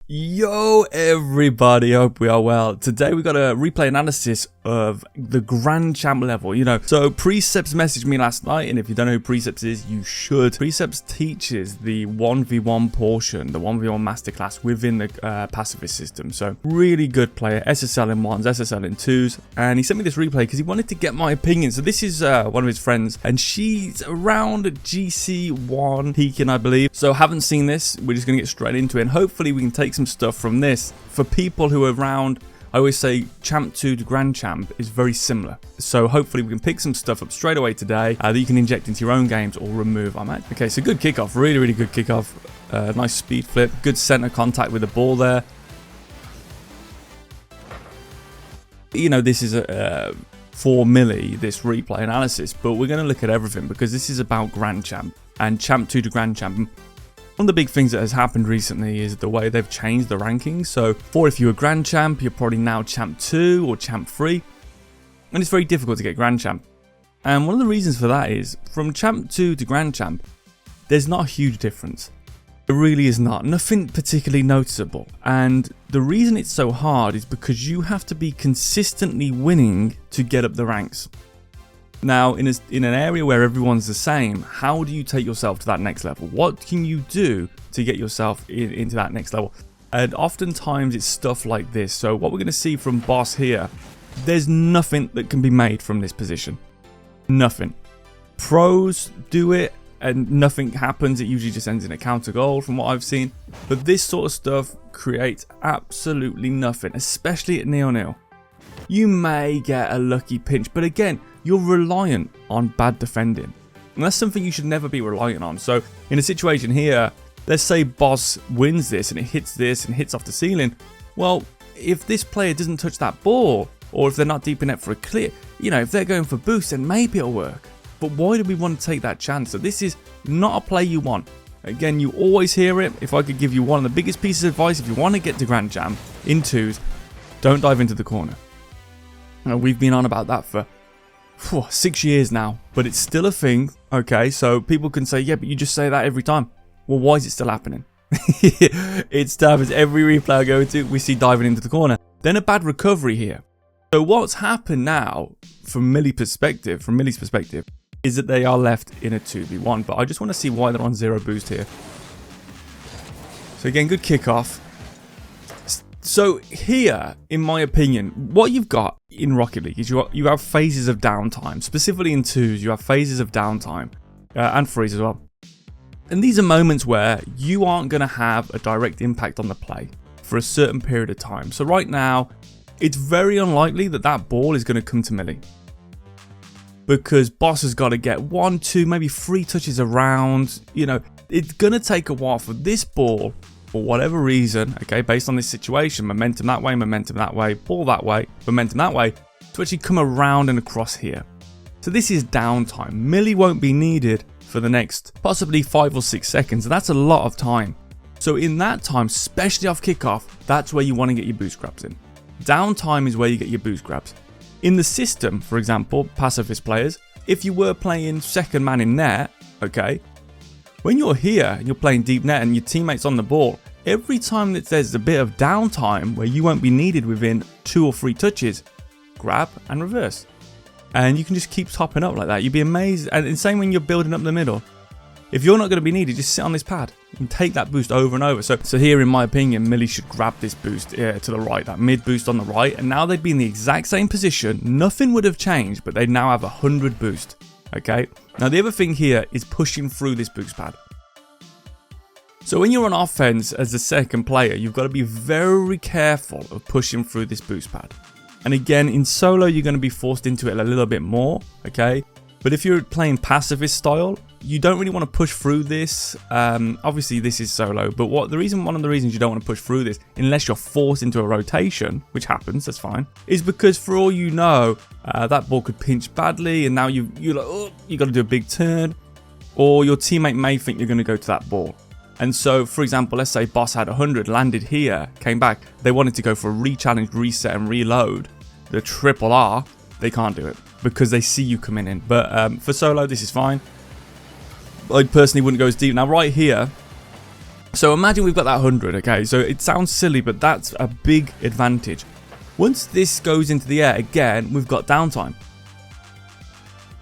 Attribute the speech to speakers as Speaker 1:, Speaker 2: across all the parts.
Speaker 1: Yo everybody, hope we are well. Today we got a replay analysis of the Grand Champ level. So Precepts messaged me last night, and if you don't know who Precepts is, you should. Precepts teaches the 1v1 portion, the 1v1 masterclass within the pacifist system. So really good player, SSL in 1s, SSL in 2s, and he sent me this replay because he wanted to get my opinion. So this is one of his friends, and she's around GC1 peaking, I believe. So haven't seen this, we're just going to get straight into it, and hopefully we can take some stuff from this. For people who are around, I always say Champ 2 to Grand Champ is very similar. So hopefully we can pick some stuff up straight away today that you can inject into your own games or remove. Okay, so good kickoff, really good kickoff. Nice speed flip, good center contact with the ball there. This is for Millie, this replay analysis, but we're going to look at everything because this is about Grand Champ and Champ 2 to Grand Champ. One of the big things that has happened recently is the way they've changed the rankings. So if you were Grand Champ, you're probably now Champ 2 or Champ 3. And it's very difficult to get Grand Champ. And one of the reasons for that is, from Champ 2 to Grand Champ, there's not a huge difference. It really is not. Nothing particularly noticeable. And the reason it's so hard is because you have to be consistently winning to get up the ranks. Now, in an area where everyone's the same, how do you take yourself to that next level? What can you do to get yourself into that next level? And oftentimes it's stuff like this. So what we're going to see from Boss here, there's nothing that can be made from this position. Nothing. Pros do it and nothing happens. It usually just ends in a counter goal from what I've seen. But this sort of stuff creates absolutely nothing, especially at 0-0. You may get a lucky pinch, but again, you're reliant on bad defending. And that's something you should never be reliant on. So in a situation here, let's say Boss wins this and it hits this and hits off the ceiling. Well, if this player doesn't touch that ball, or if they're not deep enough for a clear, if they're going for boost, then maybe it'll work. But why do we want to take that chance? So this is not a play you want. Again, you always hear it. If I could give you one of the biggest pieces of advice, if you want to get to Grand Champ in 2s, don't dive into the corner. Now, we've been on about that for 6 years now, but it's still a thing. Okay, so people can say, yeah, but you just say that every time. Well, why is it still happening? It happens every replay I go to, we see diving into the corner. Then a bad recovery here. So what's happened now, from Millie's perspective, is that they are left in a 2v1. But I just want to see why they're on 0 boost here. So again, good kickoff. So here, in my opinion, what you've got in Rocket League is you have phases of downtime. Specifically in 2s, you have phases of downtime and 3s as well. And these are moments where you aren't going to have a direct impact on the play for a certain period of time. So right now, it's very unlikely that that ball is going to come to Millie. Because Boss has got to get 1, 2, maybe 3 touches around. It's going to take a while for this ball, for whatever reason, okay, based on this situation, momentum that way, ball that way, momentum that way, to actually come around and across here. So this is downtime. Millie won't be needed for the next possibly 5 or 6 seconds. That's a lot of time. So in that time, especially off kickoff, that's where you want to get your boost grabs in. Downtime is where you get your boost grabs. In the system, for example, pacifist players, if you were playing second man in net, okay, when you're here and you're playing deep net and your teammate's on the ball, every time that there's a bit of downtime where you won't be needed within 2 or 3 touches, grab and reverse. And you can just keep topping up like that. You'd be amazed. And the same when you're building up the middle. If you're not going to be needed, just sit on this pad and take that boost over and over. So here, in my opinion, Millie should grab this boost to the right, that mid boost on the right. And now they'd be in the exact same position. Nothing would have changed, but they'd now have 100 boost. Okay. Now the other thing here is pushing through this boost pad. So when you're on offense as the second player, you've got to be very careful of pushing through this boost pad. And again, in solo, you're going to be forced into it a little bit more, okay? But if you're playing pacifist style, you don't really want to push through this. Obviously, this is solo, but one of the reasons you don't want to push through this, unless you're forced into a rotation, which happens, that's fine, is because for all you know, that ball could pinch badly, and now you're like, oh, you got to do a big turn, or your teammate may think you're going to go to that ball. And so, for example, let's say Boss had 100, landed here, came back, they wanted to go for a re-challenge, reset, and reload. The triple R, they can't do it because they see you coming in. But for solo, this is fine. I personally wouldn't go as deep. Now, right here, So imagine we've got that 100, okay? So it sounds silly, but that's a big advantage. Once this goes into the air, again, we've got downtime.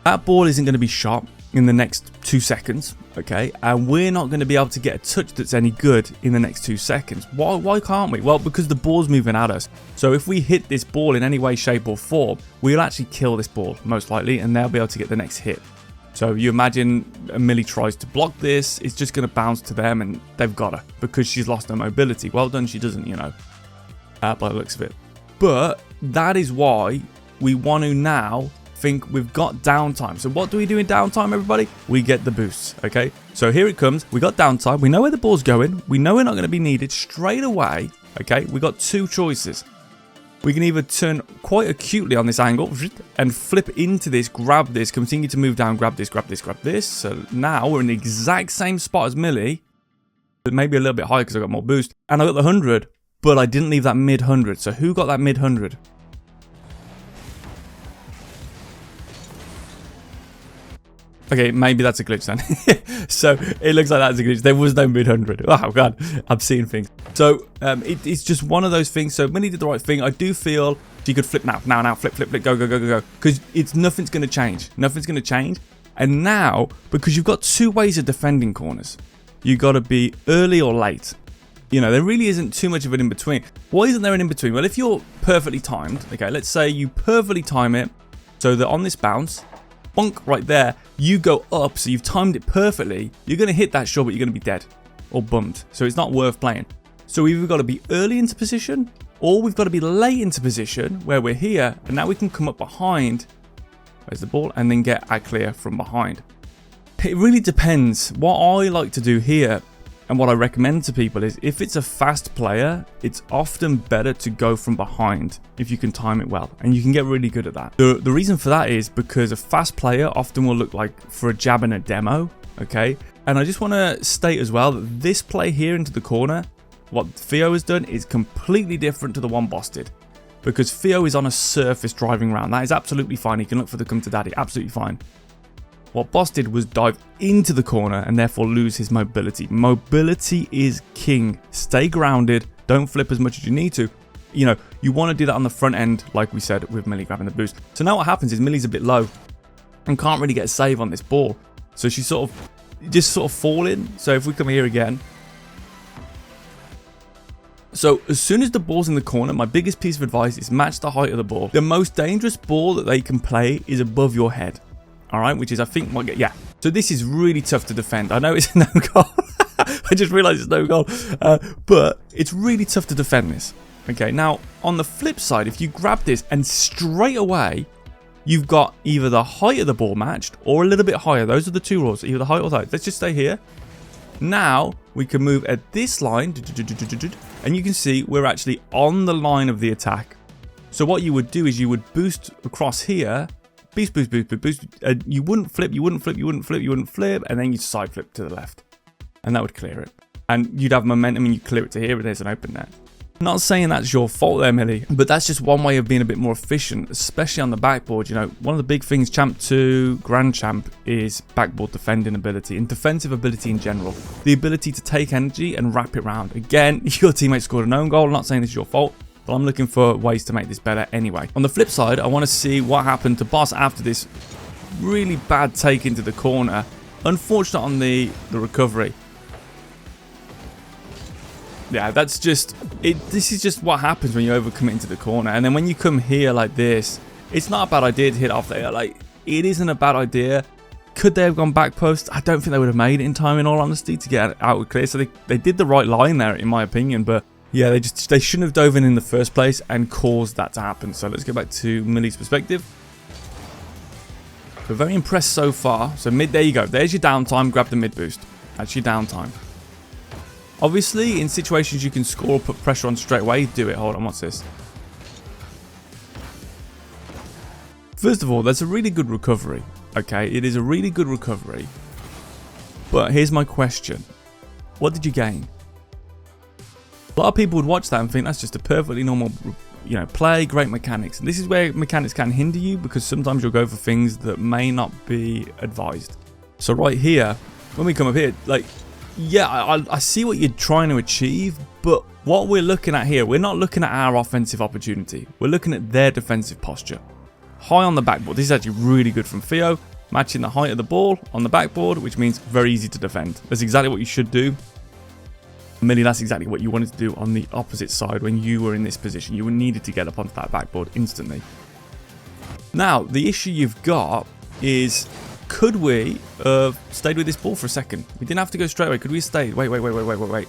Speaker 1: That ball isn't going to be shot in the next 2 seconds, okay? And we're not going to be able to get a touch that's any good in the next 2 seconds. Why can't we? Well, because the ball's moving at us. So if we hit this ball in any way, shape or form, we'll actually kill this ball, most likely, and they'll be able to get the next hit. So you imagine Millie tries to block this, it's just going to bounce to them and they've got her because she's lost her mobility. Well done, she doesn't, you know, by the looks of it. But that is why we want to now think we've got downtime. So what do we do in downtime, everybody? We get the boosts, okay? So here it comes. We got downtime. We know where the ball's going. We know we're not going to be needed straight away, okay? We got 2 choices. We can either turn quite acutely on this angle and flip into this, grab this, continue to move down, grab this, grab this, grab this. So now we're in the exact same spot as Millie, but maybe a little bit higher because I got more boost. And I got the 100, but I didn't leave that mid 100. So who got that mid 100? Okay, maybe that's a glitch then. So it looks like that's a glitch. There was no mid 100. Oh god, I'm seeing things. So it's just one of those things. So Millie did the right thing. I do feel she could flip now, flip, flip, flip, go, go, go, go, go. Because nothing's going to change. Nothing's going to change. And now, because you've got 2 ways of defending corners, you got to be early or late. You know, there really isn't too much of an in between. Why isn't there an in between? Well, if you're perfectly timed, okay, let's say you perfectly time it so that on this bounce, bonk, right there, you go up, so you've timed it perfectly, you're going to hit that shot, but you're going to be dead or bummed. So it's not worth playing. So we've either got to be early into position, or we've got to be late into position, where we're here, and now we can come up behind, where's the ball, and then get our clear from behind. It really depends. What I like to do here, and what I recommend to people is, if it's a fast player, it's often better to go from behind if you can time it well, and you can get really good at that. The reason for that is because a fast player often will look like for a jab in a demo, okay? And I just want to state as well that this play here into the corner, what Theo has done is completely different to the one Boss did, because Theo is on a surface driving round. That is absolutely fine. He can look for the come to daddy, absolutely fine. What Boss did was dive into the corner and therefore lose his mobility. Mobility is king. Stay grounded. Don't flip as much as you need to. You know, you want to do that on the front end, like we said, with Millie grabbing the boost. So now what happens is Millie's a bit low and can't really get a save on this ball. So she's sort of falling. So if we come here again. So as soon as the ball's in the corner, my biggest piece of advice is match the height of the ball. The most dangerous ball that they can play is above your head. All right, which is, I think, yeah. So this is really tough to defend. I know it's no goal. I just realized it's no goal. But it's really tough to defend this. Okay, now, on the flip side, if you grab this and straight away, you've got either the height of the ball matched or a little bit higher. Those are the 2 rules, either the height or the height. Let's just stay here. Now, we can move at this line, and you can see we're actually on the line of the attack. So what you would do is you would boost across here, boost, boost, boost, boost, boost. You wouldn't flip, you wouldn't flip, you wouldn't flip, you wouldn't flip, and then you'd side flip to the left. And that would clear it. And you'd have momentum and you clear it to here, but there's an open net. I'm not saying that's your fault there, Millie, but that's just one way of being a bit more efficient, especially on the backboard. You know, one of the big things Champ 2, Grand Champ is backboard defending ability and defensive ability in general. The ability to take energy and wrap it round. Again, your teammate scored an own goal. I'm not saying this is your fault, but I'm looking for ways to make this better anyway. On the flip side, I want to see what happened to Boss after this really bad take into the corner. Unfortunate on the recovery. Yeah, that's just it. This is just what happens when you overcommit into the corner. And then when you come here like this, it's not a bad idea to hit off there. Like, it isn't a bad idea. Could they have gone back post? I don't think they would have made it in time, in all honesty, to get out with clear. So they did the right line there, in my opinion. But yeah, they shouldn't have dove in the first place and caused that to happen. So let's go back to Millie's perspective. We're very impressed so far. So mid, there you go. There's your downtime. Grab the mid boost. That's your downtime. Obviously, in situations you can score or put pressure on straight away, do it. Hold on, what's this? First of all, that's a really good recovery. Okay, it is a really good recovery. But here's my question. What did you gain? A lot of people would watch that and think that's just a perfectly normal, you know, play, great mechanics. And this is where mechanics can hinder you, because sometimes you'll go for things that may not be advised. So right here, when we come up here, like, yeah, I see what you're trying to achieve, but what we're looking at here, we're not looking at our offensive opportunity. We're looking at their defensive posture. High on the backboard. This is actually really good from Theo, matching the height of the ball on the backboard, which means very easy to defend. That's exactly what you should do. Millie, that's exactly what you wanted to do on the opposite side when you were in this position. You needed to get up onto that backboard instantly. Now, the issue you've got is, could we have stayed with this ball for a second? We didn't have to go straight away. Could we have stayed? Wait.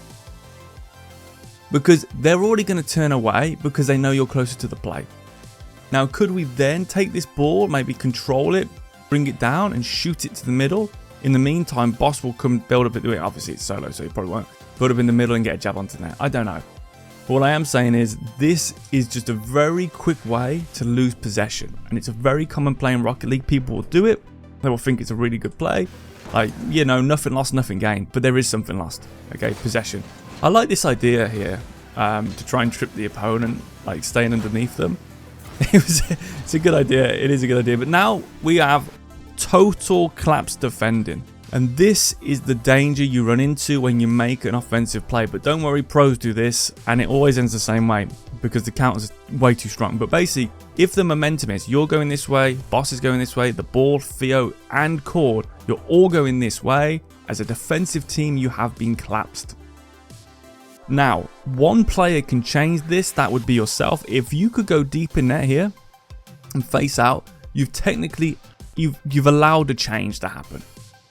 Speaker 1: Because they're already going to turn away because they know you're closer to the play. Now, could we then take this ball, maybe control it, bring it down and shoot it to the middle? In the meantime, Boss will come build up at the way. Obviously, it's solo, so he probably won't. Build up in the middle and get a jab onto the net. I don't know. But what I am saying is this is just a very quick way to lose possession. And it's a very common play in Rocket League. People will do it. They will think it's a really good play. Like, you know, nothing lost, nothing gained. But there is something lost. Okay, possession. I like this idea here to try and trip the opponent, like staying underneath them. It's a good idea. It is a good idea. But now we have total collapse defending. And this is the danger you run into when you make an offensive play. But don't worry, pros do this, and it always ends the same way because the counters are way too strong. But basically, if the momentum is you're going this way, Boss is going this way, the ball, Theo, and Cord, you're all going this way, as a defensive team, you have been collapsed. Now, one player can change this, that would be yourself. If you could go deep in net here and face out, you've allowed a change to happen.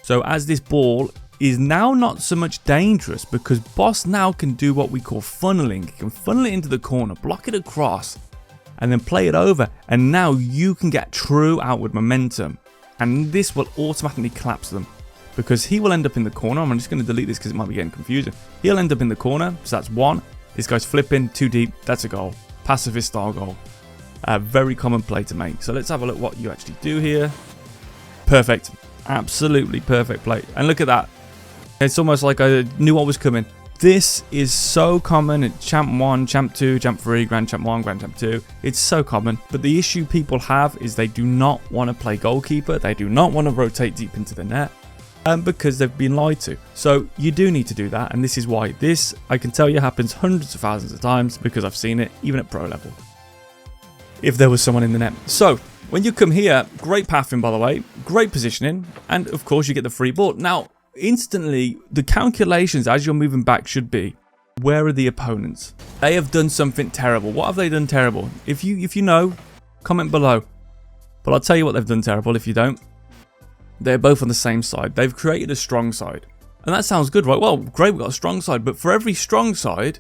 Speaker 1: So as this ball is now not so much dangerous because Boss now can do what we call funneling. He can funnel it into the corner, block it across, and then play it over. And now you can get true outward momentum. And this will automatically collapse them because he will end up in the corner. I'm just going to delete this because it might be getting confusing. He'll end up in the corner. So that's one. This guy's flipping too deep. That's a goal. Pacifist style goal. Very common play to make. So let's have a look what you actually do here. Perfect. Absolutely perfect play. And look at that. It's almost like I knew what was coming. This is so common at Champ 1, Champ 2, Champ 3, Grand Champ 1, Grand Champ 2. It's so common. But the issue people have is they do not want to play goalkeeper. They do not want to rotate deep into the net because they've been lied to. So you do need to do that. And this is why this, I can tell you, happens hundreds of thousands of times because I've seen it even at pro level. If there was someone in the net. So when you come here, great pathing, by the way, great positioning, and of course you get the free ball. Now, instantly, the calculations as you're moving back should be, where are the opponents? They have done something terrible. What have they done terrible? If you know, comment below. But I'll tell you what they've done terrible if you don't. They're both on the same side. They've created a strong side. And that sounds good, right? Well, great, we've got a strong side, but for every strong side,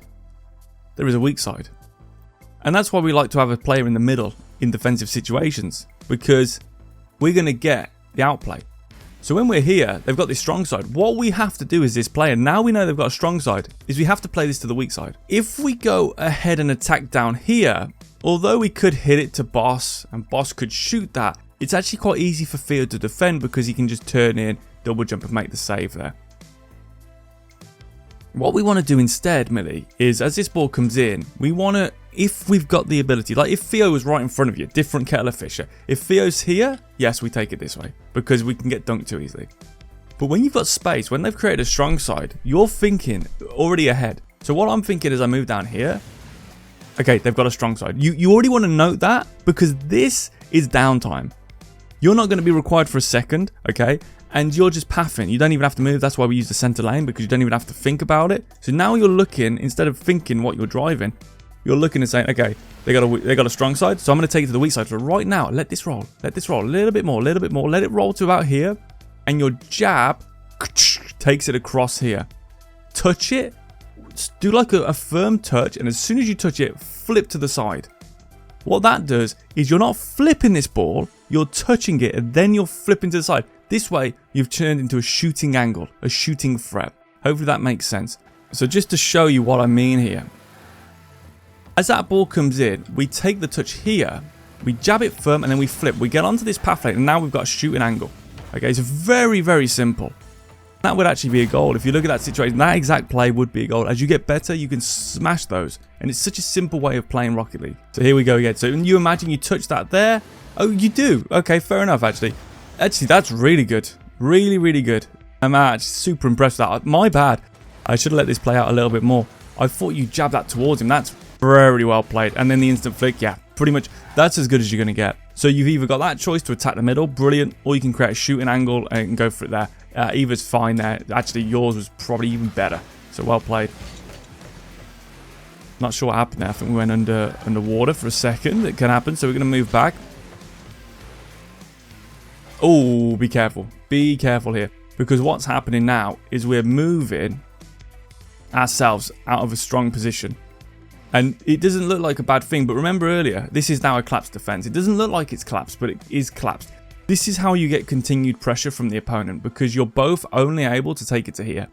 Speaker 1: there is a weak side. And that's why we like to have a player in the middle in defensive situations, because we're going to get the outplay. So when we're here, they've got this strong side. What we have to do is this player, now we know they've got a strong side, is we have to play this to the weak side. If we go ahead and attack down here, although we could hit it to Boss and Boss could shoot that, it's actually quite easy for Theo to defend because he can just turn in, double jump and make the save there. What we want to do instead, Millie, is as this ball comes in, we want to, if we've got the ability, like if Theo was right in front of you, different kettle of fish. If Theo's here, yes, we take it this way because we can get dunked too easily. But when you've got space, when they've created a strong side, you're thinking already ahead. So what I'm thinking as I move down here, okay, they've got a strong side. You already want to note that because this is downtime. You're not going to be required for a second, okay? And you're just pathing. You don't even have to move. That's why we use the center lane, because you don't even have to think about it. So now you're looking, instead of thinking what you're driving, you're looking and saying, okay, they got a strong side, so I'm going to take it to the weak side. So right now, let this roll, a little bit more, let it roll to about here, and your jab takes it across here. Touch it, do like a firm touch, and as soon as you touch it, flip to the side. What that does is you're not flipping this ball, you're touching it, and then you're flipping to the side. This way, you've turned into a shooting angle, a shooting threat. Hopefully that makes sense. So just to show you what I mean here. As that ball comes in, we take the touch here, we jab it firm, and then we flip. We get onto this path lane, and now we've got a shooting angle. Okay, it's very, very simple. That would actually be a goal. If you look at that situation, that exact play would be a goal. As you get better, you can smash those. And it's such a simple way of playing Rocket League. So here we go again. So when you imagine you touch that there. Oh, you do. Okay, fair enough, actually. Actually, that's really good. Really, really good. I'm actually super impressed with that. My bad. I should have let this play out a little bit more. I thought you jabbed that towards him. That's very well played. And then the instant flick, yeah, pretty much that's as good as you're going to get. So you've either got that choice to attack the middle, brilliant, or you can create a shooting angle and go for it there. Either's fine there. Actually, yours was probably even better. So well played. Not sure what happened there. I think we went underwater for a second. It can happen. So we're going to move back. Oh, be careful. Be careful here. Because what's happening now is we're moving ourselves out of a strong position. And it doesn't look like a bad thing. But remember earlier, this is now a collapsed defense. It doesn't look like it's collapsed, but it is collapsed. This is how you get continued pressure from the opponent. Because you're both only able to take it to here.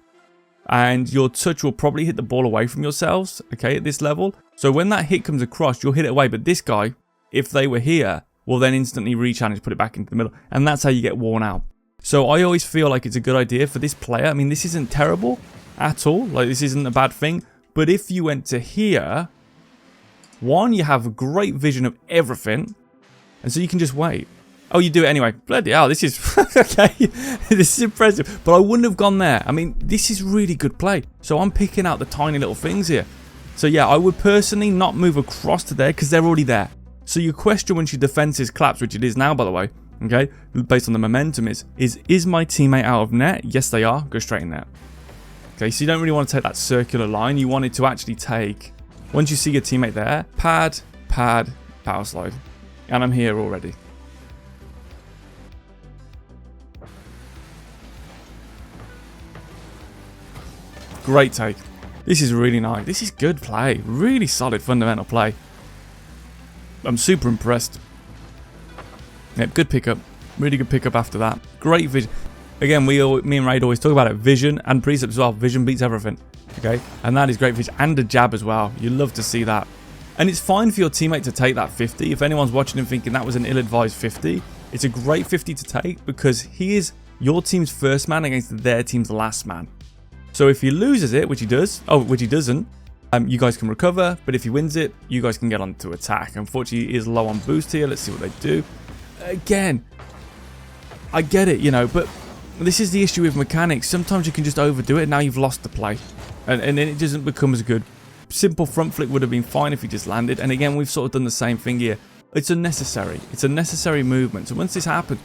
Speaker 1: And your touch will probably hit the ball away from yourselves, okay, at this level. So when that hit comes across, you'll hit it away. But this guy, if they were here, will then instantly re-challenge, put it back into the middle. And that's how you get worn out. So I always feel like it's a good idea for this player. I mean, this isn't terrible at all. Like, this isn't a bad thing. But if you went to here, one, you have a great vision of everything. And so you can just wait. Oh, you do it anyway. Bloody hell, this is okay. This is impressive. But I wouldn't have gone there. I mean, this is really good play. So I'm picking out the tiny little things here. So yeah, I would personally not move across to there because they're already there. So your question once your defense is collapsed, which it is now, by the way, okay, based on the momentum is my teammate out of net? Yes, they are. Go straight in there. Okay, so you don't really want to take that circular line. You want it to actually take, once you see your teammate there, pad, power slide. And I'm here already. Great take. This is really nice. This is good play. Really solid fundamental play. I'm super impressed. Yep, good pickup. Really good pickup after that. Great vision. Again, me and Raid always talk about it. Vision and precept as well. Vision beats everything. Okay? And that is great vision. And a jab as well. You love to see that. And it's fine for your teammate to take that 50. If anyone's watching and thinking that was an ill-advised 50, it's a great 50 to take because he is your team's first man against their team's last man. So if he loses it, which he does, which he doesn't, you guys can recover. But if he wins it, you guys can get on to attack. Unfortunately, he is low on boost here. Let's see what they do. Again, I get it, you know, but this is the issue with mechanics. Sometimes you can just overdo it. Now you've lost the play. And then it doesn't become as good. Simple front flick would have been fine if he just landed. And again, we've sort of done the same thing here. It's unnecessary. It's a necessary movement. So once this happened,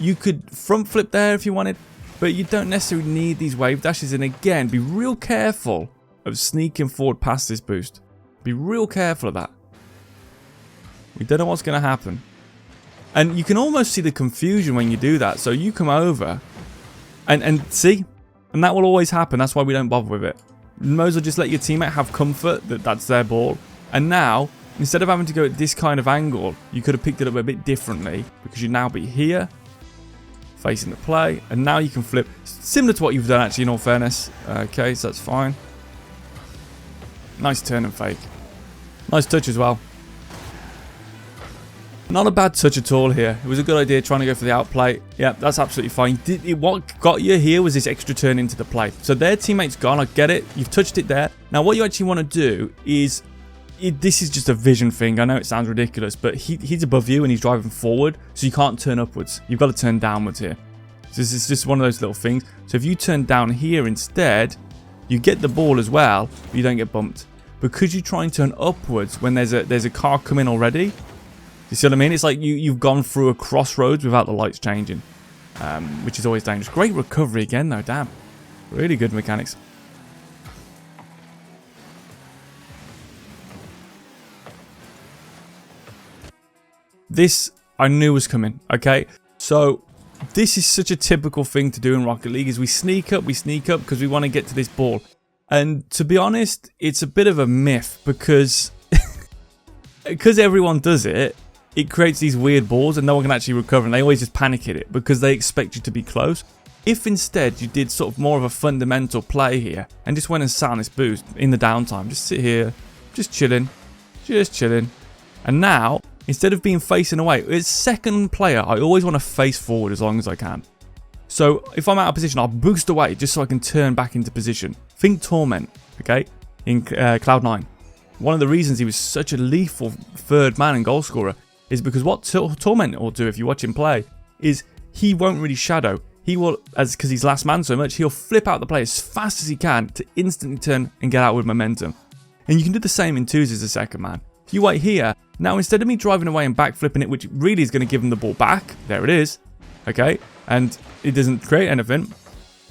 Speaker 1: you could front flip there if you wanted. But you don't necessarily need these wave dashes. And again, be real careful of sneaking forward past this boost. Be real careful of that. We don't know what's going to happen. And you can almost see the confusion when you do that. So you come over and see. And that will always happen. That's why we don't bother with it. You might as well just let your teammate have comfort that that's their ball. And now, instead of having to go at this kind of angle, you could have picked it up a bit differently. Because you'd now be here. Facing the play, and now you can flip. Similar to what you've done actually, in all fairness. Okay, so that's fine. Nice turn and fake. Nice touch as well. Not a bad touch at all here. It was a good idea trying to go for the outplay. Yeah, that's absolutely fine. What got you here was this extra turn into the play. So their teammate's gone, I get it. You've touched it there. Now what you actually want to do is, this is just a vision thing. I know it sounds ridiculous, but he's above you and he's driving forward, so you can't turn upwards. You've got to turn downwards here. So this is just one of those little things. So if you turn down here instead, you get the ball as well, but you don't get bumped. Because you try and turn upwards when there's a car coming already. You see what I mean? It's like you've gone through a crossroads without the lights changing, which is always dangerous. Great recovery again though, damn. Really good mechanics. This I knew was coming, okay? So this is such a typical thing to do in Rocket League is we sneak up because we want to get to this ball. And to be honest, it's a bit of a myth because everyone does it, it creates these weird balls and no one can actually recover and they always just panic at it because they expect you to be close. If instead you did sort of more of a fundamental play here and just went and sat on this boost in the downtime, just sit here, just chilling. And now, instead of being facing away, as second player, I always want to face forward as long as I can. So if I'm out of position, I'll boost away just so I can turn back into position. Think Torment, okay, in Cloud9. One of the reasons he was such a lethal third man and goal scorer is because what Torment will do if you watch him play is he won't really shadow. he will, because he's last man so much, he'll flip out the play as fast as he can to instantly turn and get out with momentum. And you can do the same in twos as a second man. If you wait here, now instead of me driving away and back flipping it, which really is going to give him the ball back, there it is, okay, and it doesn't create anything.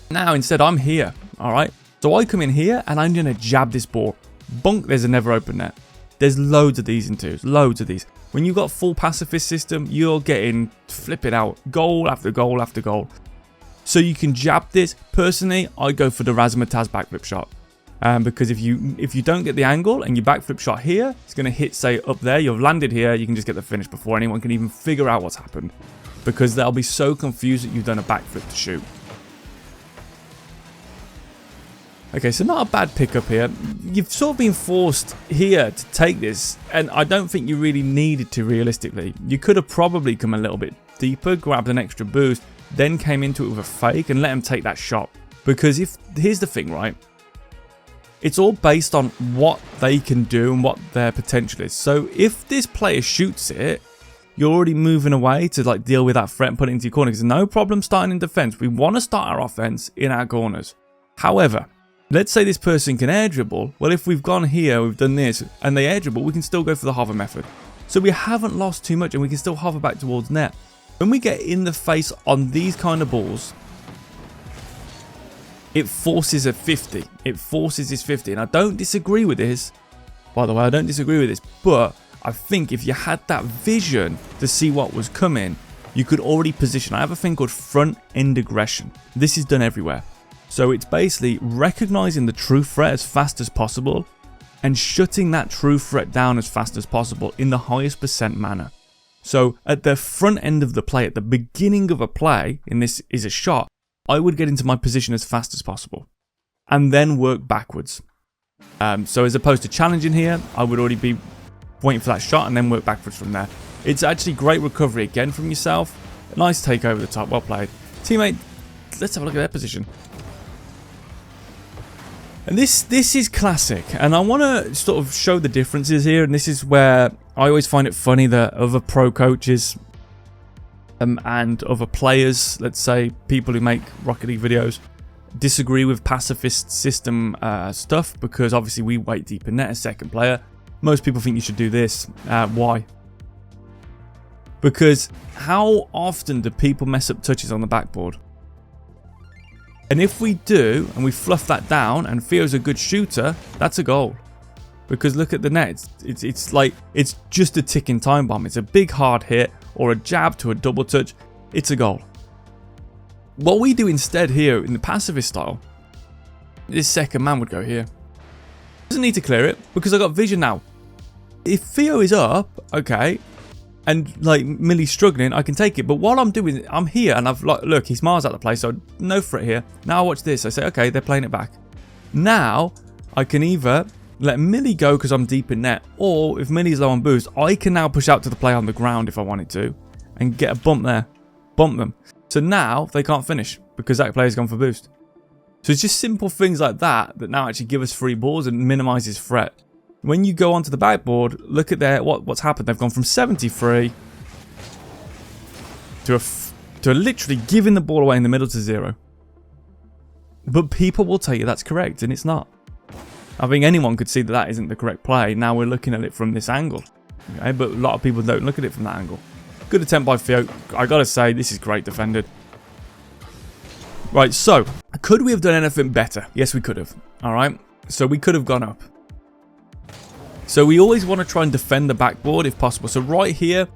Speaker 1: Now instead I'm here, all right? So I come in here and I'm going to jab this ball. Bonk, there's a never open net. There's loads of these in twos, loads of these. When you've got full pacifist system, you're getting flip it out, goal after goal after goal. So you can jab this. Personally, I go for the Razzmatazz backflip shot. Because if you don't get the angle and your backflip shot here, it's going to hit, say, up there. You've landed here, you can just get the finish before anyone can even figure out what's happened. Because they'll be so confused that you've done a backflip to shoot. Okay, so not a bad pickup here. You've sort of been forced here to take this, and I don't think you really needed to realistically. You could have probably come a little bit deeper, grabbed an extra boost, then came into it with a fake and let him take that shot. Because here's the thing, right? It's all based on what they can do and what their potential is. So if this player shoots it, you're already moving away to like deal with that threat and put it into your corner. Because no problem starting in defense. We want to start our offense in our corners. However, let's say this person can air dribble. Well, if we've gone here, we've done this, and they air dribble, we can still go for the hover method. So we haven't lost too much, and we can still hover back towards net. When we get in the face on these kind of balls, it forces a 50. It forces this 50. And I don't disagree with this. By the way, I don't disagree with this. But I think if you had that vision to see what was coming, you could already position. I have a thing called front end aggression. This is done everywhere. So it's basically recognizing the true threat as fast as possible and shutting that true threat down as fast as possible in the highest percent manner. So at the front end of the play, at the beginning of a play, and this is a shot, I would get into my position as fast as possible and then work backwards. So as opposed to challenging here, I would already be waiting for that shot and then work backwards from there. It's actually great recovery again from yourself. A nice take over the top. Well played. Teammate, let's have a look at their position. And this is classic, and I want to sort of show the differences here, and this is where I always find it funny that other pro coaches and other players, let's say people who make Rocket League videos, disagree with pacifist system stuff, because obviously we wait deep in net as second player. Most people think you should do this. Why? Because how often do people mess up touches on the backboard? And if we do, and we fluff that down, and Theo's a good shooter, that's a goal. Because look at the net, it's like, it's just a ticking time bomb. It's a big hard hit, or a jab to a double touch, it's a goal. What we do instead here, in the pacifist style, this second man would go here. Doesn't need to clear it, because I got vision now. If Theo is up, okay, and like Millie's struggling, I can take it. But while I'm doing it, I'm here and I've like, look, he's miles out of the play, so no threat here. Now I watch this. I say, okay, they're playing it back. Now I can either let Millie go because I'm deep in net, or if Millie's low on boost, I can now push out to the play on the ground if I wanted to and get a bump there, bump them. So now they can't finish because that player's gone for boost. So it's just simple things like that that now actually give us free balls and minimizes threat. When you go onto the backboard, look at what's happened. They've gone from 73 to literally giving the ball away in the middle to 0. But people will tell you that's correct, and it's not. I think anyone could see that that isn't the correct play. Now we're looking at it from this angle. Okay? But a lot of people don't look at it from that angle. Good attempt by Theo. I gotta say, this is great defended. Right, so, could we have done anything better? Yes, we could have. Alright, so we could have gone up. So we always want to try and defend the backboard if possible. So right here,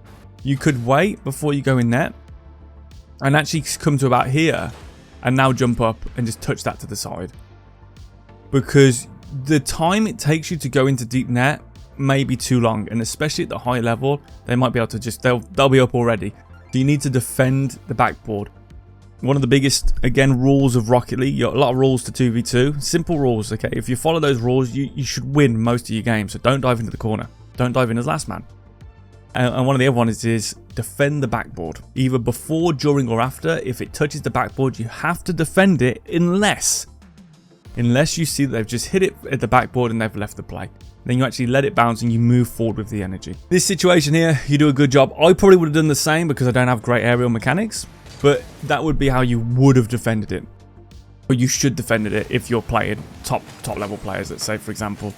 Speaker 1: you could wait before you go in net and actually come to about here and now jump up and just touch that to the side. Because the time it takes you to go into deep net may be too long, and especially at the high level, they might be able to just, they'll be up already. So you need to defend the backboard. One of the biggest, again, rules of Rocket League, you got a lot of rules to 2v2. Simple rules, okay? If you follow those rules, you should win most of your games. So don't dive into the corner. Don't dive in as last man. And one of the other ones is defend the backboard. Either before, during, or after. If it touches the backboard, you have to defend it unless you see that they've just hit it at the backboard and they've left the play. Then you actually let it bounce and you move forward with the energy. This situation here, you do a good job. I probably would have done the same because I don't have great aerial mechanics. but that would be how you would have defended it. Or you should defend it if you're playing top level players, let's say, for example.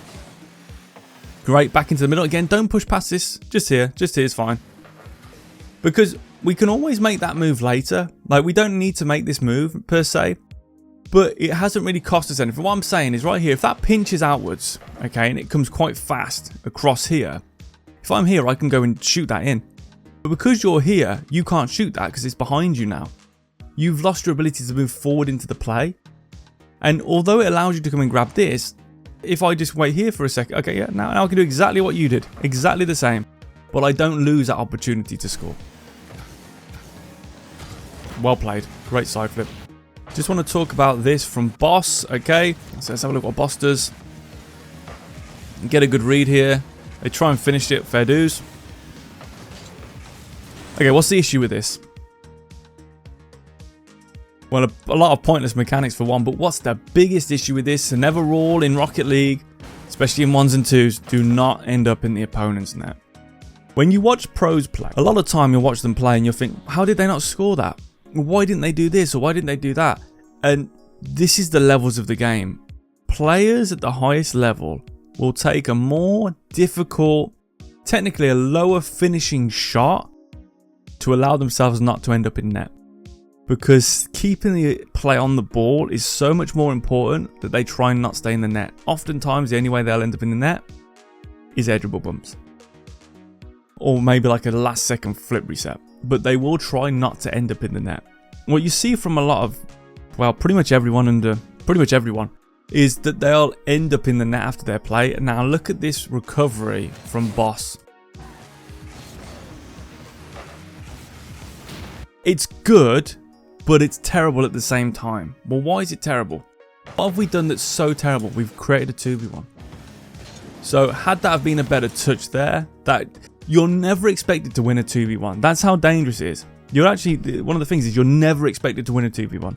Speaker 1: Great, back into the middle again. Don't push past this. Just here is fine. Because we can always make that move later. Like, we don't need to make this move per se, but it hasn't really cost us anything. What I'm saying is right here, if that pinches outwards, okay, and it comes quite fast across here, if I'm here, I can go and shoot that in. But because you're here, you can't shoot that because it's behind you now. You've lost your ability to move forward into the play. And although it allows you to come and grab this, if I just wait here for a second, okay, yeah, now I can do exactly what you did. Exactly the same. But I don't lose that opportunity to score. Well played. Great side flip. Just want to talk about this from Boss, okay? So let's have a look what Boss does. Get a good read here. They try and finish it, fair dues. Okay, what's the issue with this? Well, a lot of pointless mechanics for one, but what's the biggest issue with this? And never all in Rocket League, especially in 1s and 2s, do not end up in the opponent's net. When you watch pros play, a lot of time you'll watch them play and you'll think, how did they not score that? Why didn't they do this or why didn't they do that? And this is the levels of the game. Players at the highest level will take a more difficult, technically a lower finishing shot to allow themselves not to end up in net. Because keeping the play on the ball is so much more important that they try and not stay in the net. Oftentimes the only way they'll end up in the net is air dribble bumps. Or maybe like a last second flip reset. But they will try not to end up in the net. What you see from a lot of, well, pretty much everyone is that they'll end up in the net after their play. Now look at this recovery from Boss. It's good, but it's terrible at the same time. Well, why is it terrible? What have we done that's so terrible? We've created a 2v1. So had that have been a better touch there, that you're never expected to win a 2v1. That's how dangerous it is. You're actually, one of the things is you're never expected to win a 2v1.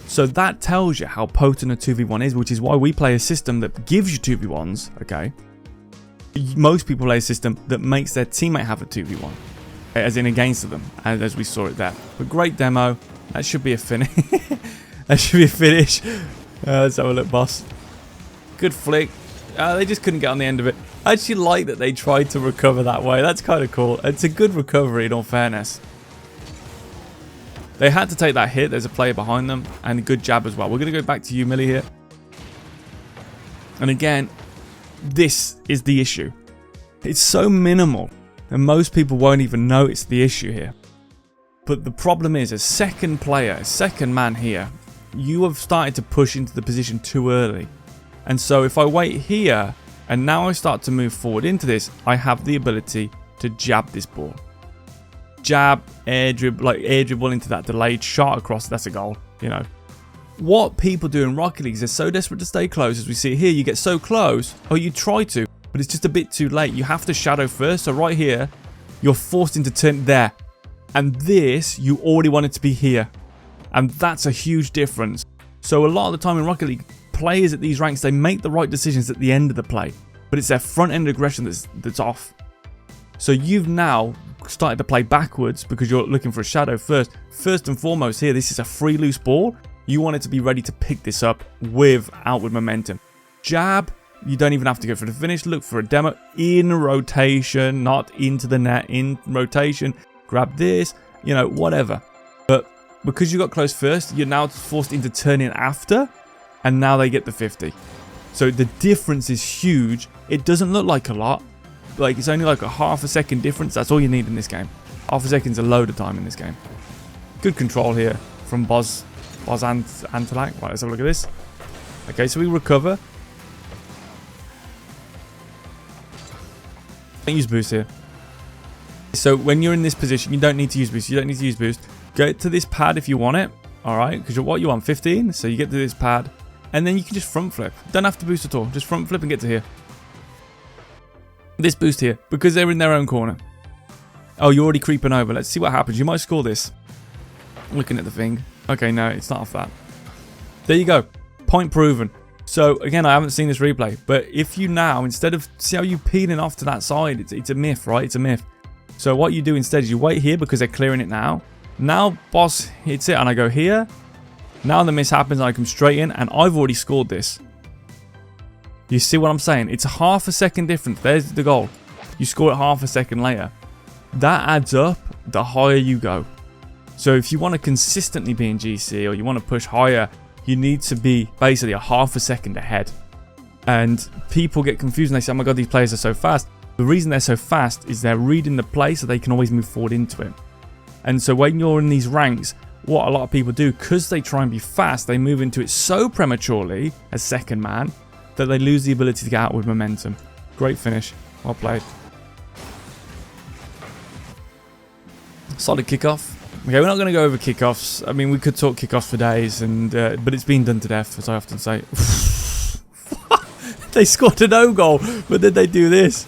Speaker 1: So that tells you how potent a 2v1 is, which is why we play a system that gives you 2v1s, okay? Most people play a system that makes their teammate have a 2v1, as in against them, as we saw it there. But great demo. That should be a finish. That should be a finish. Let's have a look, Boss. Good flick. They just couldn't get on the end of it. I actually like that they tried to recover that way. That's kind of cool. It's a good recovery in all fairness. They had to take that hit. There's a player behind them and a good jab as well. We're going to go back to you, Millie, here. And again, this is the issue. It's so minimal and most people won't even notice the issue here. But the problem is, as second player, as second man here, you have started to push into the position too early. And so if I wait here, and now I start to move forward into this, I have the ability to jab this ball. Jab, air dribble, like air dribble into that delayed shot across, that's a goal, you know. What people do in Rocket League is they're so desperate to stay close, as we see here, you get so close, or you try to, but it's just a bit too late. You have to shadow first, so right here, you're forced into turn there. And this, you already want it to be here. And that's a huge difference. So a lot of the time in Rocket League, players at these ranks, they make the right decisions at the end of the play. But it's their front end aggression that's off. So you've now started to play backwards because you're looking for a shadow first. First and foremost here, this is a free loose ball. You want it to be ready to pick this up with outward momentum. Jab, you don't even have to go for the finish. Look for a demo in rotation, not into the net, in rotation. Grab this, you know, whatever. But because you got close first, you're now forced into turning after, and now they get the 50. So the difference is huge. It doesn't look like a lot. Like, it's only like a half a second difference. That's all you need in this game. Half a second's a load of time in this game. Good control here from Boz Antelak. Right, let's have a look at this. Okay, so we recover. Don't use boost here. So when you're in this position, you don't need to use boost. You don't need to use boost. Go to this pad if you want it. All right, because what you want, 15. So you get to this pad, and then you can just front flip. Don't have to boost at all. Just front flip and get to here. This boost here, because they're in their own corner. Oh, you're already creeping over. Let's see what happens. You might score this. Looking at the thing. Okay, no, it's not off that. There you go. Point proven. So again, I haven't seen this replay, but if you now, instead of, see how you peeling off to that side, it's a myth, right? It's a myth. So what you do instead is you wait here because they're clearing it now. Now boss hits it and I go here. Now the miss happens and I come straight in and I've already scored this. You see what I'm saying? It's a half a second difference. There's the goal. You score it half a second later. That adds up the higher you go. So if you want to consistently be in GC or you want to push higher, you need to be basically a half a second ahead. And people get confused and they say, oh my god, these players are so fast. The reason they're so fast is they're reading the play so they can always move forward into it. And so when you're in these ranks, what a lot of people do, because they try and be fast, they move into it so prematurely as second man that they lose the ability to get out with momentum. Great finish. Well played. Solid kickoff. Okay, we're not going to go over kickoffs. I mean, we could talk kickoffs for days, and but it's been done to death, as I often say. They scored an own goal, but then they do this.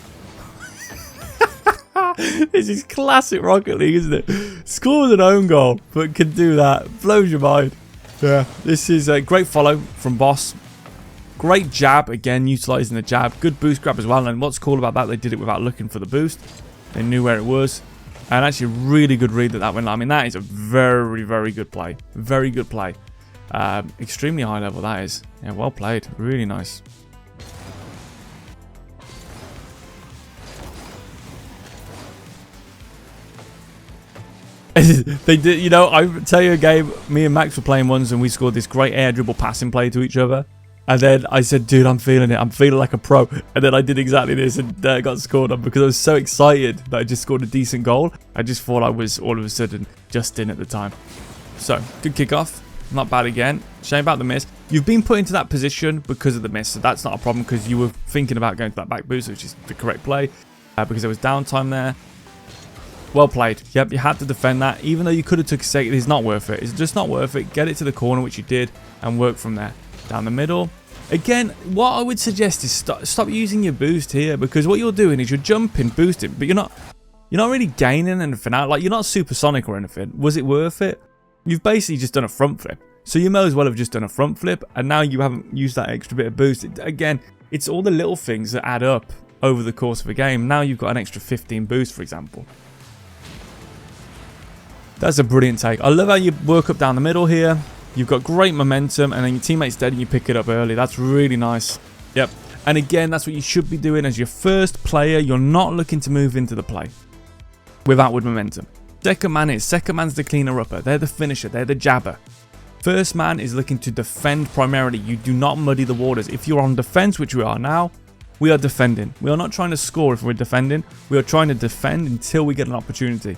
Speaker 1: This is classic Rocket League, isn't it? Scores an own goal, but can do that. Blows your mind. Yeah, this is a great follow from Boss. Great jab, again, utilising the jab. Good boost grab as well, and what's cool about that, they did it without looking for the boost. They knew where it was. And actually, really good read that went. I mean, that is a very, very good play. Very good play. Extremely high level, that is. Yeah, well played. Really nice. They did, you know, I tell you a game, me and Max were playing once and we scored this great air dribble passing play to each other. And then I said, dude, I'm feeling it. I'm feeling like a pro. And then I did exactly this and got scored on because I was so excited that I just scored a decent goal. I just thought I was all of a sudden just in at the time. So, good kickoff. Not bad again. Shame about the miss. You've been put into that position because of the miss. So that's not a problem because you were thinking about going to that back boost, which is the correct play. Because there was downtime there. Well played. Yep, you had to defend that. Even though you could have took a second, it's not worth it. It's just not worth it. Get it to the corner, which you did, and work from there. Down the middle. Again, what I would suggest is stop using your boost here, because what you're doing is you're jumping, boosting, but you're not really gaining anything out. Like, you're not supersonic or anything. Was it worth it? You've basically just done a front flip. So you may as well have just done a front flip, and now you haven't used that extra bit of boost. Again, it's all the little things that add up over the course of a game. Now you've got an extra 15 boost, for example. That's a brilliant take. I love how you work up down the middle here. You've got great momentum, and then your teammate's dead and you pick it up early. That's really nice. Yep. And again, that's what you should be doing as your first player. You're not looking to move into the play with outward momentum. Second man is. Second man's the cleaner-upper. They're the finisher. They're the jabber. First man is looking to defend primarily. You do not muddy the waters. If you're on defense, which we are now, we are defending. We are not trying to score if we're defending. We are trying to defend until we get an opportunity.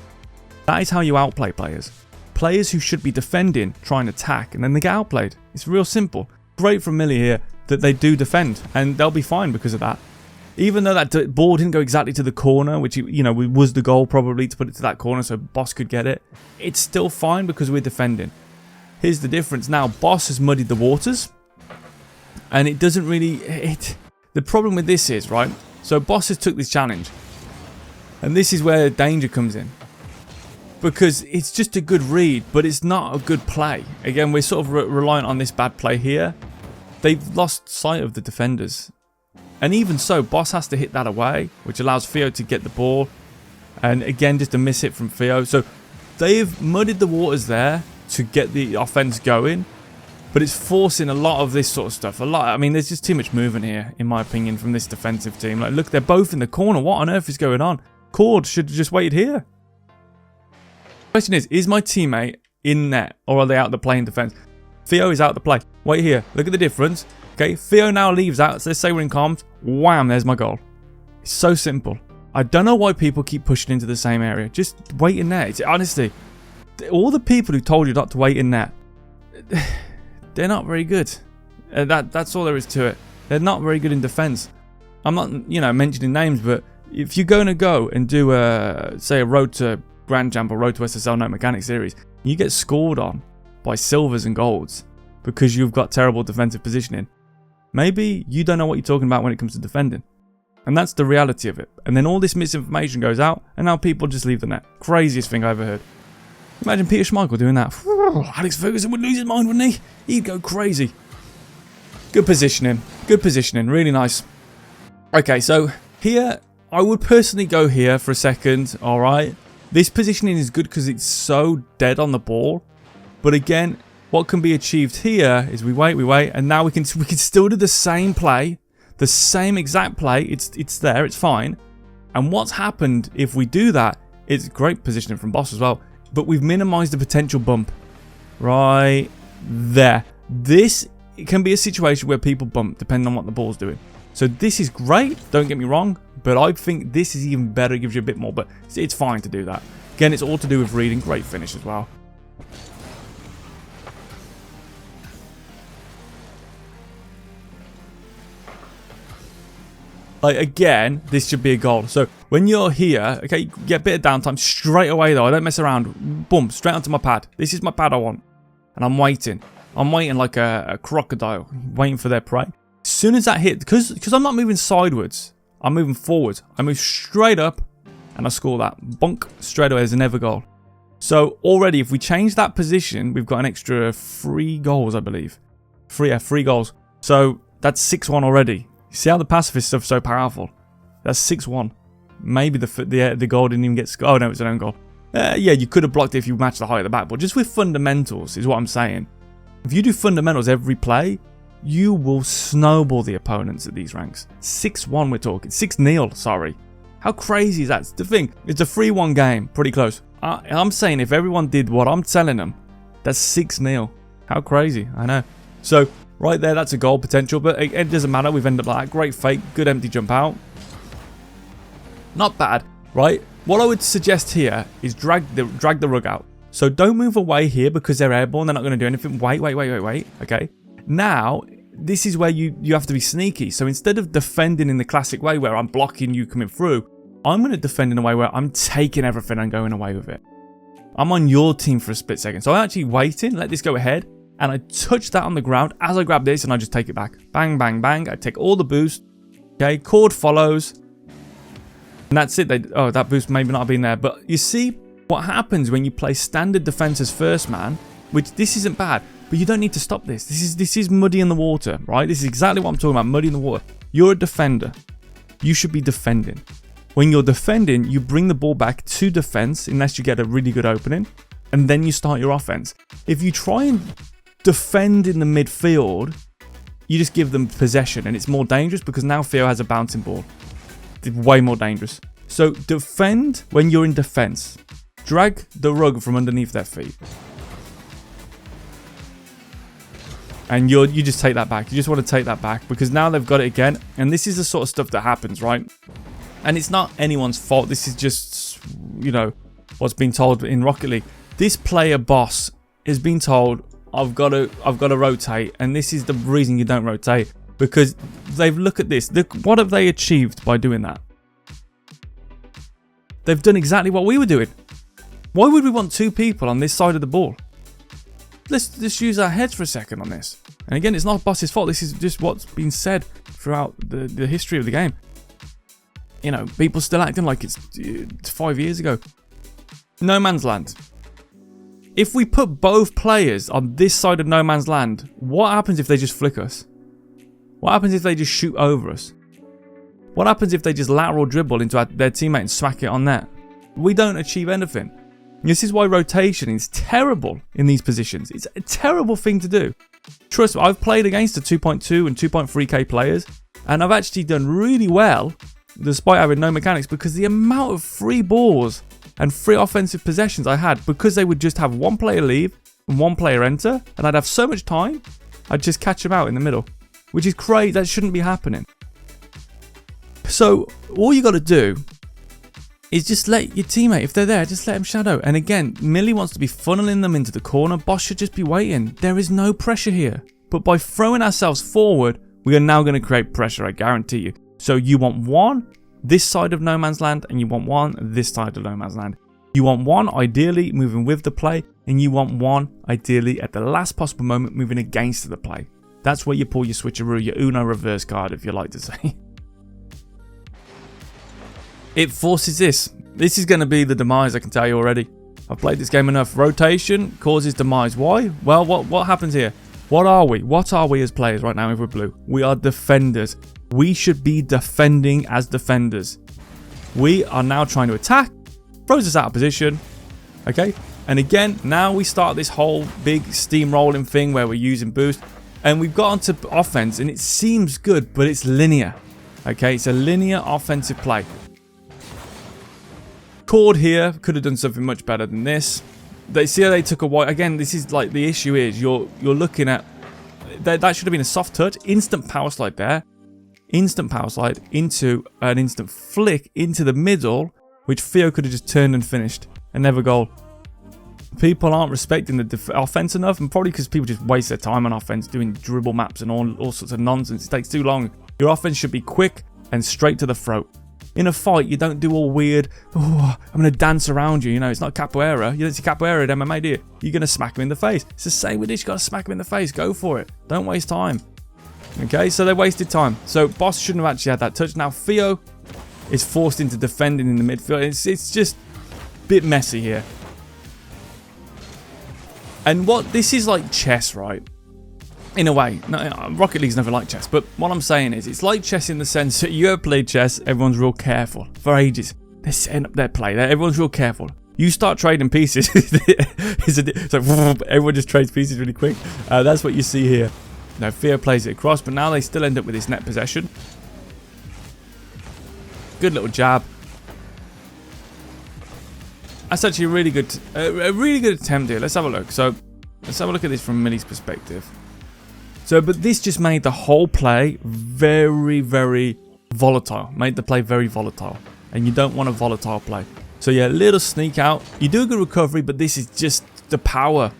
Speaker 1: That is how you outplay players. Players who should be defending try and attack, and then they get outplayed. It's real simple. Great from Millie here that they do defend, and they'll be fine because of that. Even though that ball didn't go exactly to the corner, which, you know, was the goal probably to put it to that corner so Boss could get it, it's still fine because we're defending. Here's the difference. Now, Boss has muddied the waters, and it doesn't really... The problem with this is, right, so Boss has took this challenge, and this is where danger comes in. Because it's just a good read, but it's not a good play. Again, we're sort of reliant on this bad play here. They've lost sight of the defenders. And even so, Boss has to hit that away, which allows Theo to get the ball. And again, just a miss hit from Theo. So they've muddied the waters there to get the offense going. But it's forcing a lot of this sort of stuff. I mean, there's just too much movement here, in my opinion, from this defensive team. Like, look, they're both in the corner. What on earth is going on? Cord should have just waited here. Question is my teammate in net or are they out the play in defense? Theo is out the play. Wait here. Look at the difference. Okay, Theo now leaves out. So let's say we're in comms. Wham, there's my goal. It's so simple. I don't know why people keep pushing into the same area. Just wait in net. Honestly, all the people who told you not to wait in net, they're not very good. That's all there is to it. They're not very good in defense. I'm not, you know, mentioning names, but if you're going to go and do say a road to Grand Champ or Road to SSL No Mechanic series, you get scored on by silvers and golds because you've got terrible defensive positioning. Maybe you don't know what you're talking about when it comes to defending. And that's the reality of it. And then all this misinformation goes out, and now people just leave the net. Craziest thing I've ever heard. Imagine Peter Schmeichel doing that. Alex Ferguson would lose his mind, wouldn't he? He'd go crazy. Good positioning. Good positioning. Really nice. Okay, so here, I would personally go here for a second, alright? This positioning is good because it's so dead on the ball. But again, what can be achieved here is we wait, and now we can still do the same play, the same exact play. It's there, it's fine. And what's happened if we do that? It's great positioning from boss as well. But we've minimized the potential bump right there. This can be a situation where people bump depending on what the ball's doing. So this is great, don't get me wrong, but I think this is even better, it gives you a bit more, but it's fine to do that. Again, it's all to do with reading. Great finish as well. Like, again, this should be a goal. So when you're here, okay, you get a bit of downtime straight away though. I don't mess around. Boom, straight onto my pad. This is my pad I want. And I'm waiting. I'm waiting like a crocodile, waiting for their prey. As soon as that hit, because I'm not moving sideways, I'm moving forward. I move straight up and I score that. Bonk, straight away. There's another goal. So already, if we change that position, we've got an extra 3 goals, I believe. 3 goals. So that's 6-1 already. You see how the pacifist stuff's so powerful? That's 6-1. Maybe the goal didn't even get scored. Oh no, it's an own goal. Yeah, you could have blocked it if you matched the height of the backboard. Just with fundamentals is what I'm saying. If you do fundamentals every play, you will snowball the opponents at these ranks. 6-1 we're talking. 6-0, sorry. How crazy is that? It's the thing. It's a 3-1 game. Pretty close. I'm saying if everyone did what I'm telling them, that's 6-0. How crazy. I know. So, right there, that's a goal potential, but it doesn't matter. We've ended up like that. Great fake. Good empty jump out. Not bad, right? What I would suggest here is drag the rug out. So don't move away here because they're airborne. They're not going to do anything. Wait. Okay. Now, this is where you have to be sneaky. So instead of defending in the classic way where I'm blocking you coming through, I'm going to defend in a way where I'm taking everything and going away with it. I'm on your team for a split second. So I'm actually waiting, let this go ahead, and I touch that on the ground as I grab this and I just take it back. Bang, bang, bang. I take all the boost. Okay, cord follows. And that's it. That boost maybe not have been there. But you see what happens when you play standard defense as first man, which this isn't bad, but you don't need to stop this. This is muddy in the water, right? This is exactly what I'm talking about, muddy in the water. You're a defender. You should be defending. When you're defending, you bring the ball back to defense unless you get a really good opening, and then you start your offense. If you try and defend in the midfield, you just give them possession, and it's more dangerous because now Theo has a bouncing ball. It's way more dangerous. So defend when you're in defense. Drag the rug from underneath their feet. And you just take that back. You just want to take that back because now they've got it again. And this is the sort of stuff that happens, right? And it's not anyone's fault. This is just, what's been told in Rocket League. This player boss is being told, I've got to rotate. And this is the reason you don't rotate. Because they've looked at this. Look, what have they achieved by doing that? They've done exactly what we were doing. Why would we want 2 people on this side of the ball? Let's just use our heads for a second on this. And again, it's not boss's fault. This is just what's been said throughout the history of the game. People still acting like it's 5 years ago. No Man's Land. If we put both players on this side of No Man's Land, what happens if they just flick us? What happens if they just shoot over us? What happens if they just lateral dribble into their teammate and smack it on net? We don't achieve anything. This is why rotation is terrible in these positions. It's a terrible thing to do. Trust me, I've played against the 2.2 and 2.3k players, and I've actually done really well, despite having no mechanics, because the amount of free balls and free offensive possessions I had, because they would just have one player leave and one player enter, and I'd have so much time, I'd just catch them out in the middle. Which is crazy. That shouldn't be happening. So all you got to do is just let your teammate, if they're there, just let them shadow. And again, Millie wants to be funneling them into the corner. Boss should just be waiting. There is no pressure here. But by throwing ourselves forward, we are now going to create pressure, I guarantee you. So you want one this side of No Man's Land, and you want one this side of No Man's Land. You want one ideally moving with the play, and you want one ideally at the last possible moment moving against the play. That's where you pull your switcheroo, your Uno reverse card, if you like to say. It forces this. This is going to be the demise, I can tell you already. I've played this game enough. Rotation causes demise. Why? Well, what happens here? What are we? What are we as players right now if we're blue? We are defenders. We should be defending as defenders. We are now trying to attack, throws us out of position. Okay, and again, now we start this whole big steamrolling thing where we're using boost. And we've got onto offense, and it seems good, but it's linear. Okay, it's a linear offensive play. Cord here could have done something much better than this. They see how they took a while. Again, this is like the issue is you're looking at that should have been a soft touch, instant power slide there, instant power slide into an instant flick into the middle, which Theo could have just turned and finished and never goal. People aren't respecting the offense enough, and probably because people just waste their time on offense doing dribble maps and all sorts of nonsense. It takes too long. Your offense should be quick and straight to the throat. In a fight, you don't do all weird, oh, I'm going to dance around you. You know, it's not capoeira. You don't see capoeira at MMA, do you? You're going to smack him in the face. It's the same with this. You got to smack him in the face. Go for it. Don't waste time. Okay, so they wasted time. So Boss shouldn't have actually had that touch. Now Theo is forced into defending in the midfield. It's just a bit messy here. And what this is like chess, right? In a way. No, Rocket League's never like chess, but what I'm saying is it's like chess in the sense that you ever played chess, everyone's real careful. For ages, they're setting up their play. Everyone's real careful. You start trading pieces, it's like everyone just trades pieces really quick. That's what you see here. Now Theo plays it across, but now they still end up with this net possession. Good little jab. That's actually a really good attempt here. Let's have a look. So let's have a look at this from Millie's perspective. So, but this just made the whole play very, very volatile. Made the play very volatile. And you don't want a volatile play. So yeah, a little sneak out. You do a good recovery, but this is just the power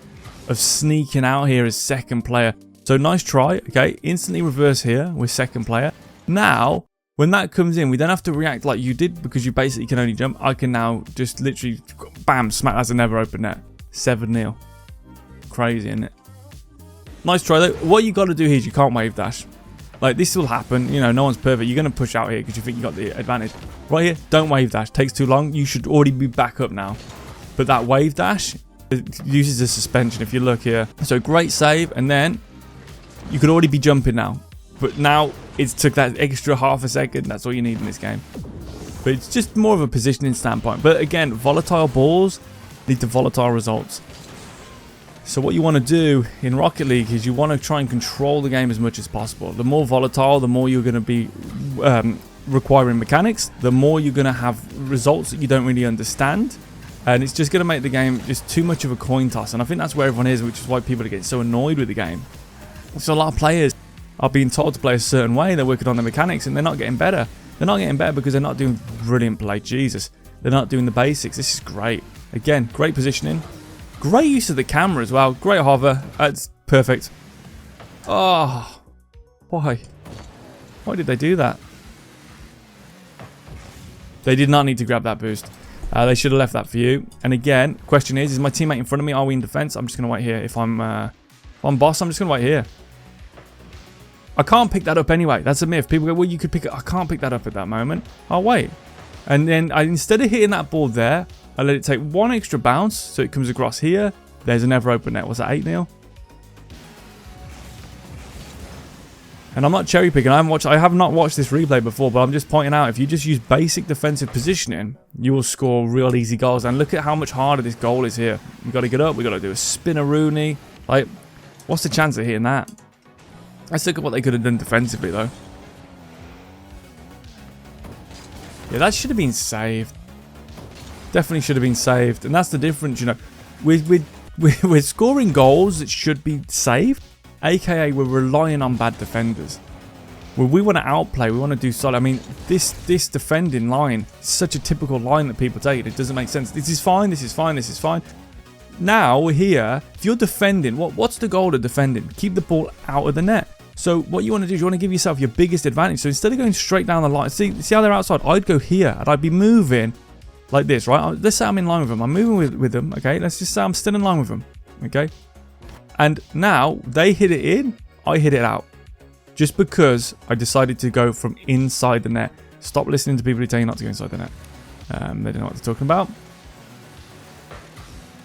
Speaker 1: of sneaking out here as second player. So nice try. Okay, instantly reverse here with second player. Now, when that comes in, we don't have to react like you did because you basically can only jump. I can now just literally, bam, smack. That's a never open net. 7-0. Crazy, isn't it? Nice try though. What you got to do here is you can't wave dash. Like this will happen. You know, no one's perfect. You're going to push out here because you think you got the advantage. Right here, don't wave dash. Takes too long. You should already be back up now. But that wave dash it uses a suspension if you look here. So great save. And then you could already be jumping now. But now it took that extra half a second. That's all you need in this game. But it's just more of a positioning standpoint. But again, volatile balls lead to volatile results. So what you want to do in Rocket League is you want to try and control the game as much as possible. The more volatile, the more you're going to be requiring mechanics, the more you're going to have results that you don't really understand. And it's just going to make the game just too much of a coin toss. And I think that's where everyone is, which is why people are getting so annoyed with the game. So a lot of players are being told to play a certain way. They're working on the mechanics and they're not getting better. They're not getting better because they're not doing brilliant play. Jesus. They're not doing the basics. This is great. Again, great positioning. Great use of the camera as well. Great hover. That's perfect. Oh. Why? Why did they do that? They did not need to grab that boost. They should have left that for you. And again, question is my teammate in front of me? Are we in defense? I'm just going to wait here. If I'm boss, I'm just going to wait here. I can't pick that up anyway. That's a myth. People go, well, you could pick it. I can't pick that up at that moment. I'll wait. And then instead of hitting that ball there, I let it take one extra bounce, so it comes across here. There's a never open net. Was that 8-0? And I'm not cherry picking. I have not watched this replay before, but I'm just pointing out if you just use basic defensive positioning, you will score real easy goals. And look at how much harder this goal is here. We've got to get up. We've got to do a spin-a-rooney. Like, what's the chance of hitting that? Let's look at what they could have done defensively, though. Yeah, that should have been saved. Definitely should have been saved. And that's the difference, you know. We're scoring goals that should be saved. AKA, we're relying on bad defenders. Well, we want to outplay. We want to do solid. I mean, this defending line is such a typical line that people take. It doesn't make sense. This is fine. This is fine. This is fine. Now, here, if you're defending, what's the goal of defending? Keep the ball out of the net. So what you want to do is you want to give yourself your biggest advantage. So instead of going straight down the line, see how they're outside? I'd go here and I'd be moving like this, right? Let's say I'm in line with them. I'm moving with them, okay? Let's just say I'm still in line with them, okay? And now they hit it in, I hit it out. Just because I decided to go from inside the net. Stop listening to people who tell you not to go inside the net. They don't know what they're talking about.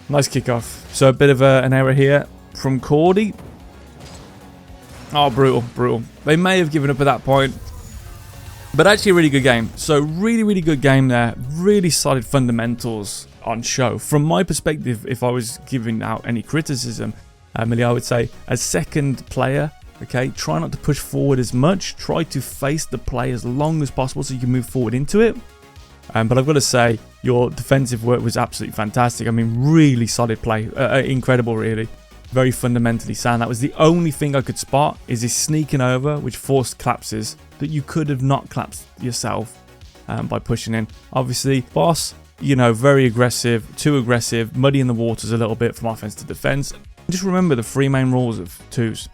Speaker 1: Nice kickoff. So a bit of an error here from Cordy. Oh, brutal, brutal. They may have given up at that point. But actually a really good game. So really good game there. Really solid fundamentals on show. From my perspective, if I was giving out any criticism, Millie, I would say as second player, okay, try not to push forward as much. Try to face the play as long as possible so you can move forward into it. But I've got to say, your defensive work was absolutely fantastic. I mean, really solid play. Incredible, really. Very fundamentally sound. That was the only thing I could spot, is his sneaking over, which forced collapses that you could have not collapsed yourself by pushing in. Obviously, boss, you know, very aggressive, too aggressive, muddying the waters a little bit from offense to defense. Just remember the 3 main rules of 2s.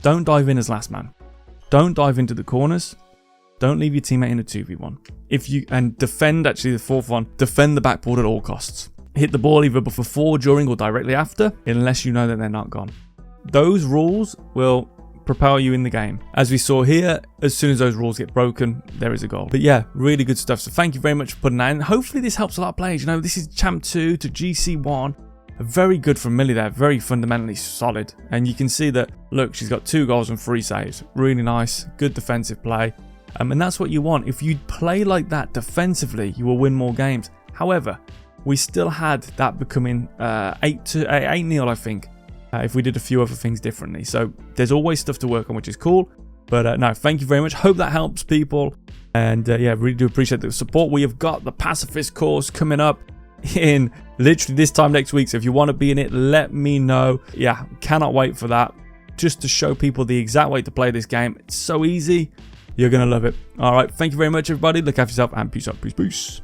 Speaker 1: Don't dive in as last man. Don't dive into the corners. Don't leave your teammate in a 2v1. And defend, actually the 4th one, defend the backboard at all costs. Hit the ball either before, during, or directly after, unless you know that they're not gone. Those rules will propel you in the game. As we saw here, as soon as those rules get broken, there is a goal. But yeah, really good stuff. So thank you very much for putting that in. Hopefully this helps a lot of players. You know, this is Champ 2 to GC1. Very good from Millie there. Very fundamentally solid. And you can see that, look, she's got 2 goals and 3 saves. Really nice. Good defensive play. And that's what you want. If you play like that defensively, you will win more games. However, we still had that becoming 8-0, I think, if we did a few other things differently. So there's always stuff to work on, which is cool. But no, thank you very much. Hope that helps people. And yeah, really do appreciate the support. We have got the Pacifist course coming up in literally this time next week. So if you want to be in it, let me know. Yeah, cannot wait for that. Just to show people the exact way to play this game. It's so easy. You're going to love it. All right. Thank you very much, everybody. Look after yourself and peace out. Peace.